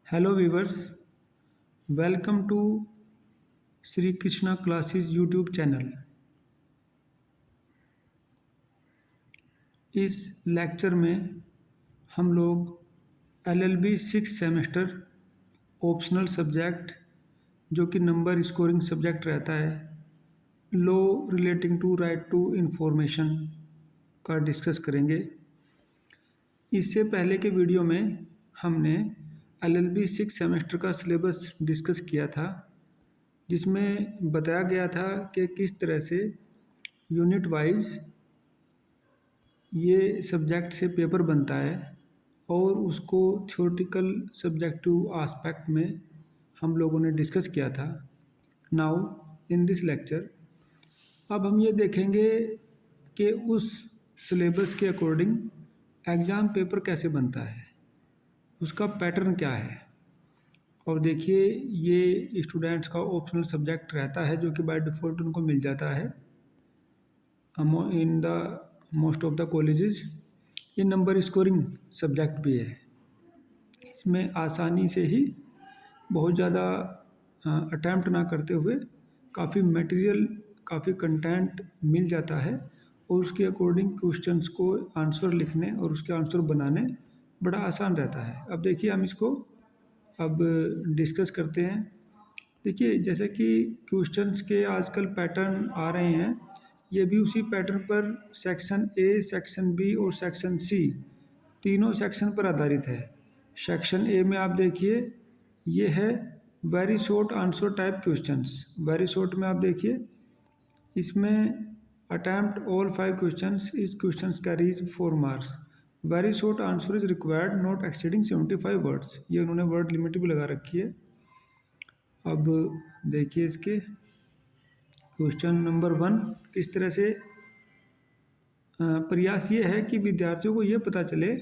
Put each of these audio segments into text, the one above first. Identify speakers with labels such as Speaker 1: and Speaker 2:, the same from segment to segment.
Speaker 1: Hello viewers, welcome to Shri Krishna classes YouTube channel. इस lecture में हम लोग एलएलबी 6 सेमेस्टर ऑप्शनल सब्जेक्ट जो कि नंबर स्कोरिंग सब्जेक्ट रहता है, law relating to right to information का डिस्कस करेंगे। इससे पहले के वीडियो में हमने एलएलबी 6 सेमेस्टर का सिलेबस डिस्कस किया था, जिसमें बताया गया था कि किस तरह से यूनिट वाइज ये सब्जेक्ट से पेपर बनता है और उसको थ्योरेटिकल सब्जेक्टिव आस्पेक्ट में हम लोगों ने डिस्कस किया था। नाउ इन दिस लेक्चर अब हम ये देखेंगे कि उस सिलेबस के अकॉर्डिंग एग्ज़ाम पेपर कैसे बनता है, उसका पैटर्न क्या है। और देखिए, ये स्टूडेंट्स का ऑप्शनल सब्जेक्ट रहता है जो कि बाय डिफ़ॉल्ट उनको मिल जाता है in the most of the colleges. ये नंबर स्कोरिंग सब्जेक्ट भी है। इसमें आसानी से ही बहुत ज़्यादा अटैम्प्ट ना करते हुए काफ़ी मटेरियल, काफ़ी कंटेंट मिल जाता है और उसके अकॉर्डिंग क्वेश्चंस को आंसर लिखने और उसके आंसर बनाने बड़ा आसान रहता है। अब देखिए, हम इसको अब डिस्कस करते हैं। देखिए, जैसे कि क्वेश्चंस के आजकल पैटर्न आ रहे हैं, ये भी उसी पैटर्न पर सेक्शन ए, सेक्शन बी और सेक्शन सी तीनों सेक्शन पर आधारित है। सेक्शन ए में आप देखिए, ये है very short answer type questions. Very short में आप देखिए, इसमें अटैम्प्ट ऑल 5 क्वेश्चंस, इस questions carries 4 marks. Very short answer is required not exceeding 75 words. ये उन्होंने वर्ड लिमिट भी लगा रखी है। अब देखिए, इसके क्वेश्चन नंबर 1 किस तरह से प्रयास ये है कि विद्यार्थियों को ये पता चले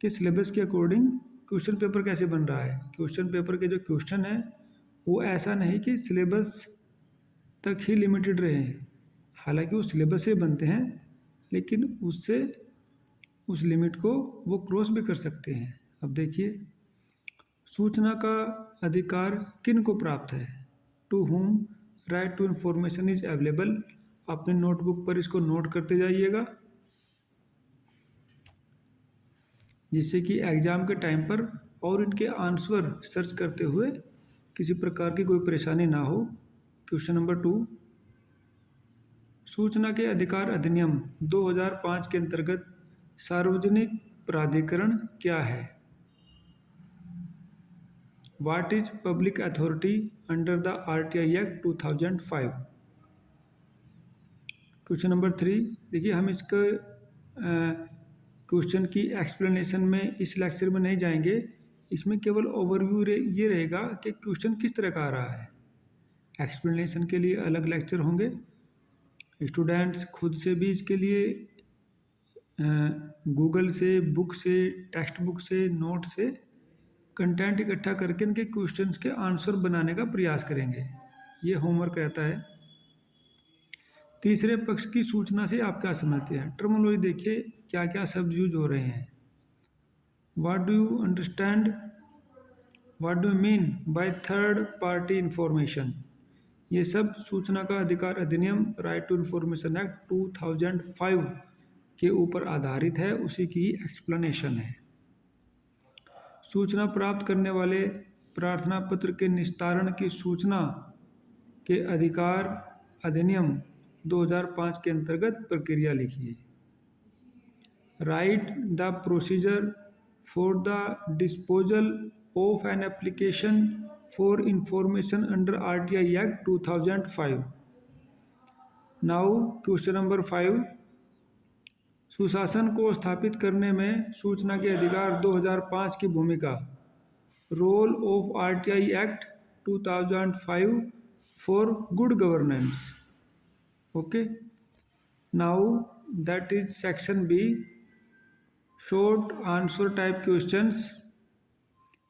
Speaker 1: कि सिलेबस के अकॉर्डिंग क्वेश्चन पेपर कैसे बन रहा है। क्वेश्चन पेपर के जो क्वेश्चन है वो ऐसा नहीं कि सिलेबस तक ही लिमिटेड रहे हैं, हालांकि वो सिलेबस से बनते हैं, लेकिन उससे उस लिमिट को वो क्रॉस भी कर सकते हैं। अब देखिए, सूचना का अधिकार किन को प्राप्त है। To whom right to information is available. अपने नोटबुक पर इसको नोट करते जाइएगा, जिससे कि एग्ज़ाम के टाइम पर और इनके आंसर सर्च करते हुए किसी प्रकार की कोई परेशानी ना हो। क्वेश्चन नंबर 2, सूचना के अधिकार अधिनियम 2005 के अंतर्गत सार्वजनिक प्राधिकरण क्या है। What is public authority under the RTI act 2005। Question number 3, देखिए, हम इसके क्वेश्चन की एक्सप्लेनेशन में इस लेक्चर में नहीं जाएंगे। इसमें केवल ओवरव्यू ये रहेगा कि क्वेश्चन किस तरह का आ रहा है। एक्सप्लेनेशन के लिए अलग लेक्चर होंगे। स्टूडेंट्स खुद से भी इसके लिए गूगल से, बुक से, टेक्स्ट बुक से, नोट से कंटेंट इकट्ठा करके इनके क्वेश्चंस के आंसर बनाने का प्रयास करेंगे। ये होमवर्क रहता है। तीसरे पक्ष की सूचना से आप क्या समझते हैं। टर्मिनोलॉजी देखिए, क्या क्या शब्द यूज हो रहे हैं। What do you understand, what do you mean by third party information. ये सब सूचना का अधिकार अधिनियम राइट टू इंफॉर्मेशन एक्ट 2005 के ऊपर आधारित है, उसी की एक्सप्लेनेशन है। सूचना प्राप्त करने वाले प्रार्थना पत्र के निस्तारण की सूचना के अधिकार अधिनियम 2005 के अंतर्गत प्रक्रिया लिखिए। Right the procedure for the disposal of an application for information under RTI act 2005। Now question number 5, सुशासन को स्थापित करने में सूचना के अधिकार 2005 की भूमिका। Role of RTI act 2005 for good governance. Okay, now that is section B, short answer type questions.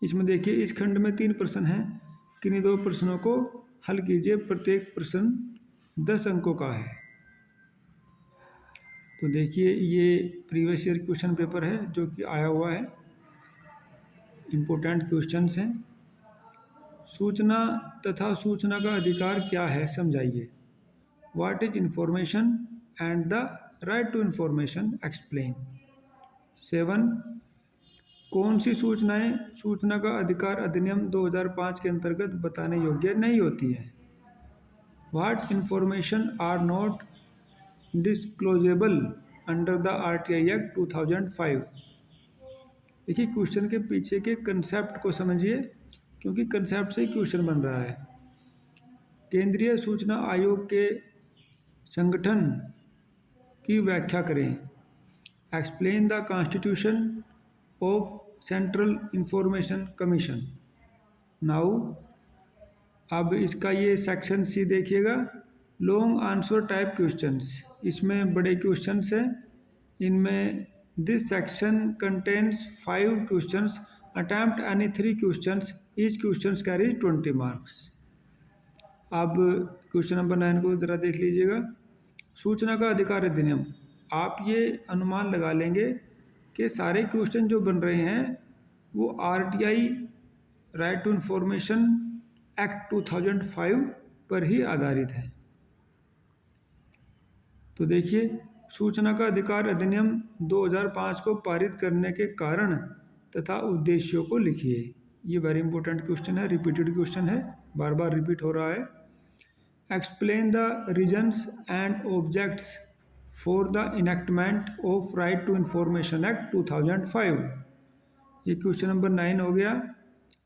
Speaker 1: इसमें देखिए, इस खंड में 3 प्रश्न हैं, किन्हीं 2 प्रश्नों को हल कीजिए। प्रत्येक प्रश्न 10 अंकों का है। तो देखिए, ये प्रीवियस ईयर क्वेश्चन पेपर है जो कि आया हुआ है। इम्पोर्टेंट क्वेश्चंस हैं। सूचना तथा सूचना का अधिकार क्या है, समझाइए। What is information and the right to information, explain. 7, कौन सी सूचनाएं सूचना का अधिकार अधिनियम 2005 के अंतर्गत बताने योग्य नहीं होती है। What information are not disclosable under the RTI act 2005। देखिए क्वेश्चन के पीछे के कंसेप्ट को समझिए, क्योंकि कंसेप्ट से ही क्वेश्चन बन रहा है। केंद्रीय सूचना आयोग के संगठन की व्याख्या करें। Explain the constitution of central information commission. Now अब इसका ये सेक्शन सी देखिएगा, लॉन्ग आंसर टाइप क्वेश्चंस। इसमें बड़े क्वेश्चंस हैं। इनमें this section contains 5 questions, attempt any 3 questions, each questions carries 20 marks. अब क्वेश्चन नंबर 9 को ज़रा देख लीजिएगा। सूचना का अधिकार अधिनियम, आप ये अनुमान लगा लेंगे कि सारे क्वेश्चन जो बन रहे हैं वो RTI right to information act 2005 पर ही आधारित है। तो देखिए, सूचना का अधिकार अधिनियम 2005 को पारित करने के कारण तथा उद्देश्यों को लिखिए। ये वेरी इंपॉर्टेंट क्वेश्चन है, रिपीटेड क्वेश्चन है, बार बार रिपीट हो रहा है। Explain the reasons and objects for the enactment of right to information act 2005। ये क्वेश्चन नंबर 9 हो गया।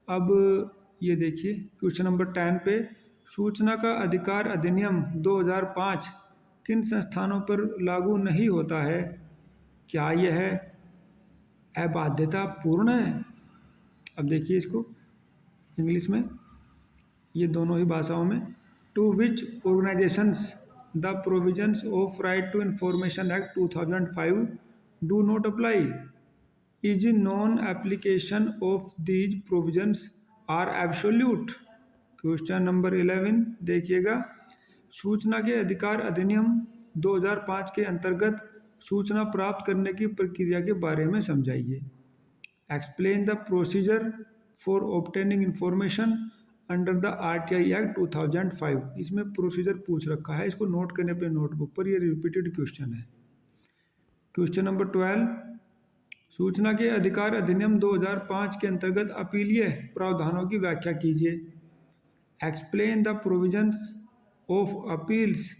Speaker 1: अब ये देखिए क्वेश्चन नंबर 10 पे, सूचना का अधिकार अधिनियम 2005 किन संस्थानों पर लागू नहीं होता है। क्या यह अबाध्यता पूर्ण है। अब देखिए इसको इंग्लिश में, ये दोनों ही भाषाओं में। To which organisations the provisions of right to information act 2005 do not apply, is non application of these provisions are absolute. Question number 11 देखिएगा, सूचना के अधिकार अधिनियम 2005 के अंतर्गत सूचना प्राप्त करने की प्रक्रिया के बारे में समझाइए। Explain the procedure for obtaining information under the RTI act 2005। इसमें प्रोसीजर पूछ रखा है, इसको नोट करने पे नोटबुक पर, ये रिपीटेड क्वेश्चन है। क्वेश्चन नंबर 12, सूचना के अधिकार अधिनियम 2005 के अंतर्गत अपीलीय प्रावधानों की व्याख्या कीजिए। Explain the provisions of appeals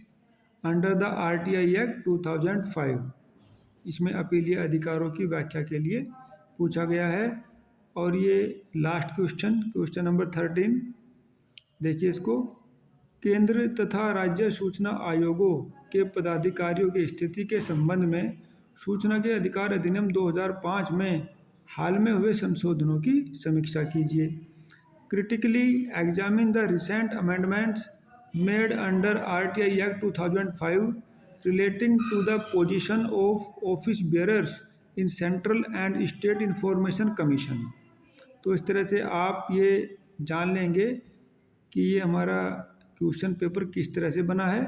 Speaker 1: under the RTI act 2005। इसमें अपीलीय अधिकारों की व्याख्या के लिए पूछा गया है। और ये लास्ट क्वेश्चन, क्वेश्चन नंबर 13 देखिए इसको, केंद्र तथा राज्य सूचना आयोगों के पदाधिकारियों की स्थिति के संबंध में सूचना के अधिकार अधिनियम 2005 में हाल में हुए संशोधनों की समीक्षा कीजिए। Critically examine the recent amendments made under RTI act 2005 relating to the position of office bearers in central and state information commission. तो इस तरह से आप ये जान लेंगे कि ये हमारा क्वेश्चन पेपर किस तरह से बना है।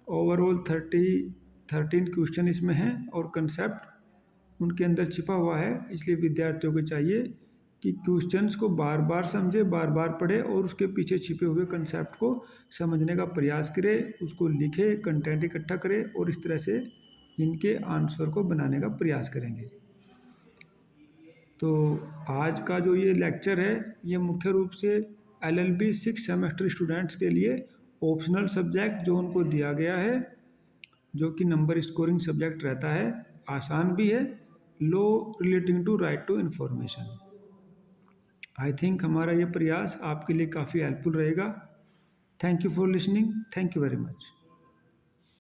Speaker 1: ओवरऑल 13 क्वेश्चन इसमें हैं और कंसेप्ट उनके अंदर छिपा हुआ है। इसलिए विद्यार्थियों को चाहिए कि क्वेश्चंस को बार बार समझे, बार बार पढ़े और उसके पीछे छिपे हुए कंसेप्ट को समझने का प्रयास करे, उसको लिखे, कंटेंट इकट्ठा करे और इस तरह से इनके आंसर को बनाने का प्रयास करेंगे। तो आज का जो ये लेक्चर है ये मुख्य रूप से LLB 6 सेमेस्टर स्टूडेंट्स के लिए ऑप्शनल सब्जेक्ट जो उनको दिया गया है, जो कि नंबर स्कोरिंग सब्जेक्ट रहता है, आसान भी है, law relating to right to information. I think हमारा ये प्रयास आपके लिए काफ़ी हेल्पफुल रहेगा। Thank you for listening. Thank you very much.